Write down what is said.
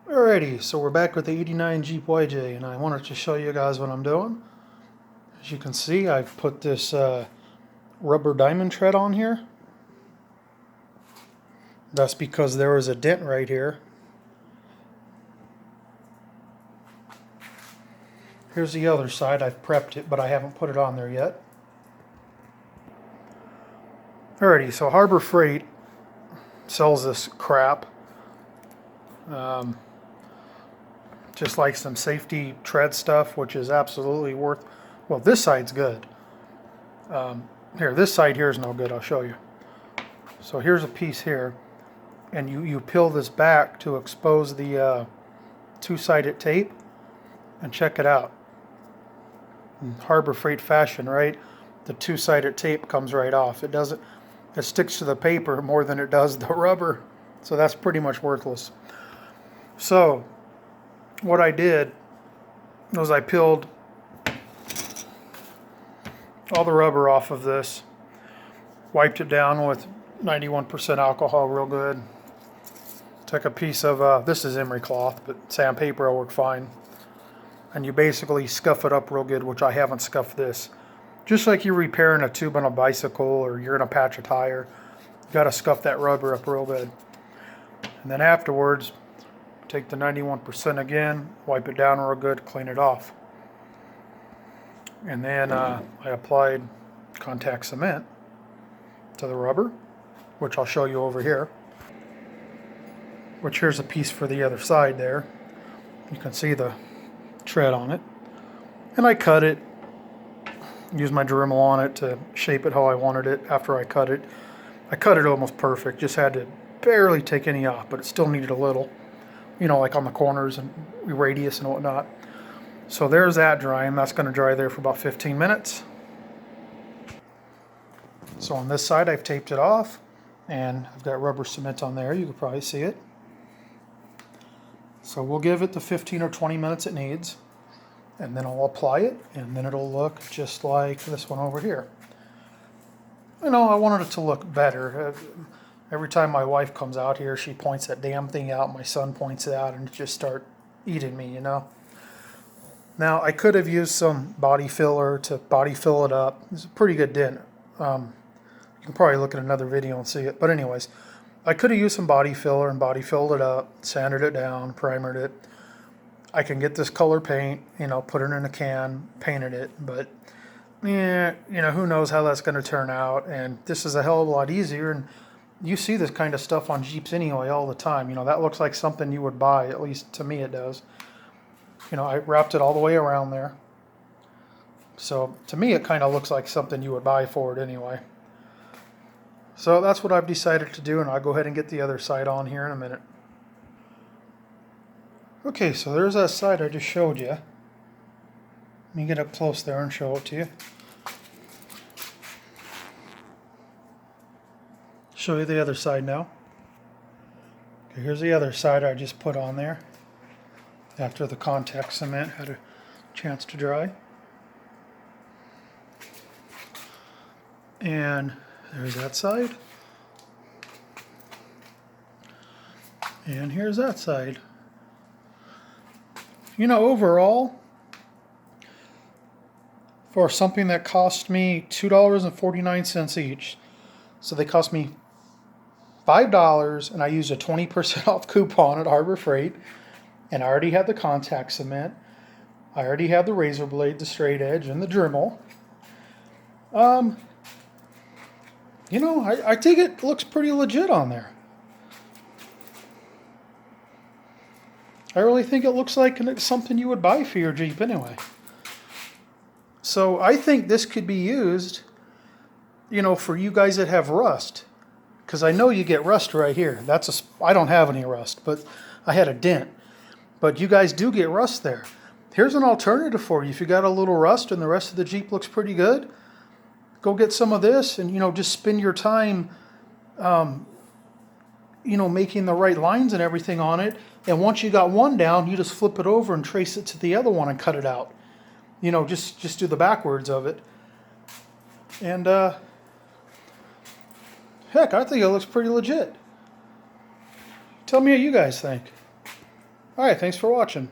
Alrighty, so we're back with the 89 Jeep YJ, and I wanted to show you guys what I'm doing. As you can see, I've put this rubber diamond tread on here. That's because there was a dent right here. Here's the other side. I've prepped it, but I haven't put it on there yet. Alrighty, so Harbor Freight sells this crap. Just like some safety tread stuff, which is absolutely worth. Well, this side's good. Here, this side here is no good. I'll show you. So here's a piece here, and you peel this back to expose the two-sided tape, and check it out. In Harbor Freight fashion, right? The two-sided tape comes right off. It sticks to the paper more than it does the rubber, so that's pretty much worthless. So what I did was I peeled all the rubber off of this, wiped it down with 91% alcohol real good, took a piece of, this is emery cloth, but sandpaper will work fine, and you basically scuff it up real good, which I haven't scuffed this. Just like you're repairing a tube on a bicycle or you're in a patch of tire, you got to scuff that rubber up real good. And then afterwards, take the 91% again, wipe it down real good, clean it off. And then I applied contact cement to the rubber, which I'll show you over here. Which here's a piece for the other side there. You can see the tread on it. And I cut it, used my Dremel on it to shape it how I wanted it after I cut it. I cut it almost perfect, just had to barely take any off, but it still needed a little. You know, like on the corners and radius and whatnot. So there's that drying. That's going to dry there for about 15 minutes. So on this side, I've taped it off, and I've got rubber cement on there. You can probably see it. So we'll give it the 15 or 20 minutes it needs, and then I'll apply it, and then it'll look just like this one over here. You know, I wanted it to look better. Every time my wife comes out here, she points that damn thing out. My son points it out, and it just start eating me, you know. Now, I could have used some body filler to body fill it up. It's a pretty good dent. You can probably look at another video and see it. But anyways, I could have used some body filler and body filled it up, sanded it down, primered it. I can get this color paint, you know, put it in a can, painted it. But, yeah, you know, who knows how that's going to turn out. And this is a hell of a lot easier. And you see this kind of stuff on Jeeps anyway all the time. You know, that looks like something you would buy, at least to me it does. You know, I wrapped it all the way around there. So to me it kind of looks like something you would buy for it anyway. So that's what I've decided to do, and I'll go ahead and get the other side on here in a minute. Okay, so there's that side I just showed you. Let me get up close there and show it to you. Show you the other side now. Okay, here's the other side I just put on there after the contact cement had a chance to dry. And there's that side. And here's that side. You know, overall, for something that cost me $2.49 each, so they cost me $5, and I used a 20% off coupon at Harbor Freight, and I already had the contact cement. I already had the razor blade, the straight edge, and the Dremel. You know, I think it looks pretty legit on there. I really think it looks like something you would buy for your Jeep anyway. So I think this could be used, you know, for you guys that have rust. Because I know you get rust right here. I don't have any rust, but I had a dent. But you guys do get rust there. Here's an alternative for you. If you got a little rust and the rest of the Jeep looks pretty good, go get some of this and, you know, just spend your time, you know, making the right lines and everything on it. And once you got one down, you just flip it over and trace it to the other one and cut it out. You know, just do the backwards of it. And, heck, I think it looks pretty legit. Tell me what you guys think. All right, thanks for watching.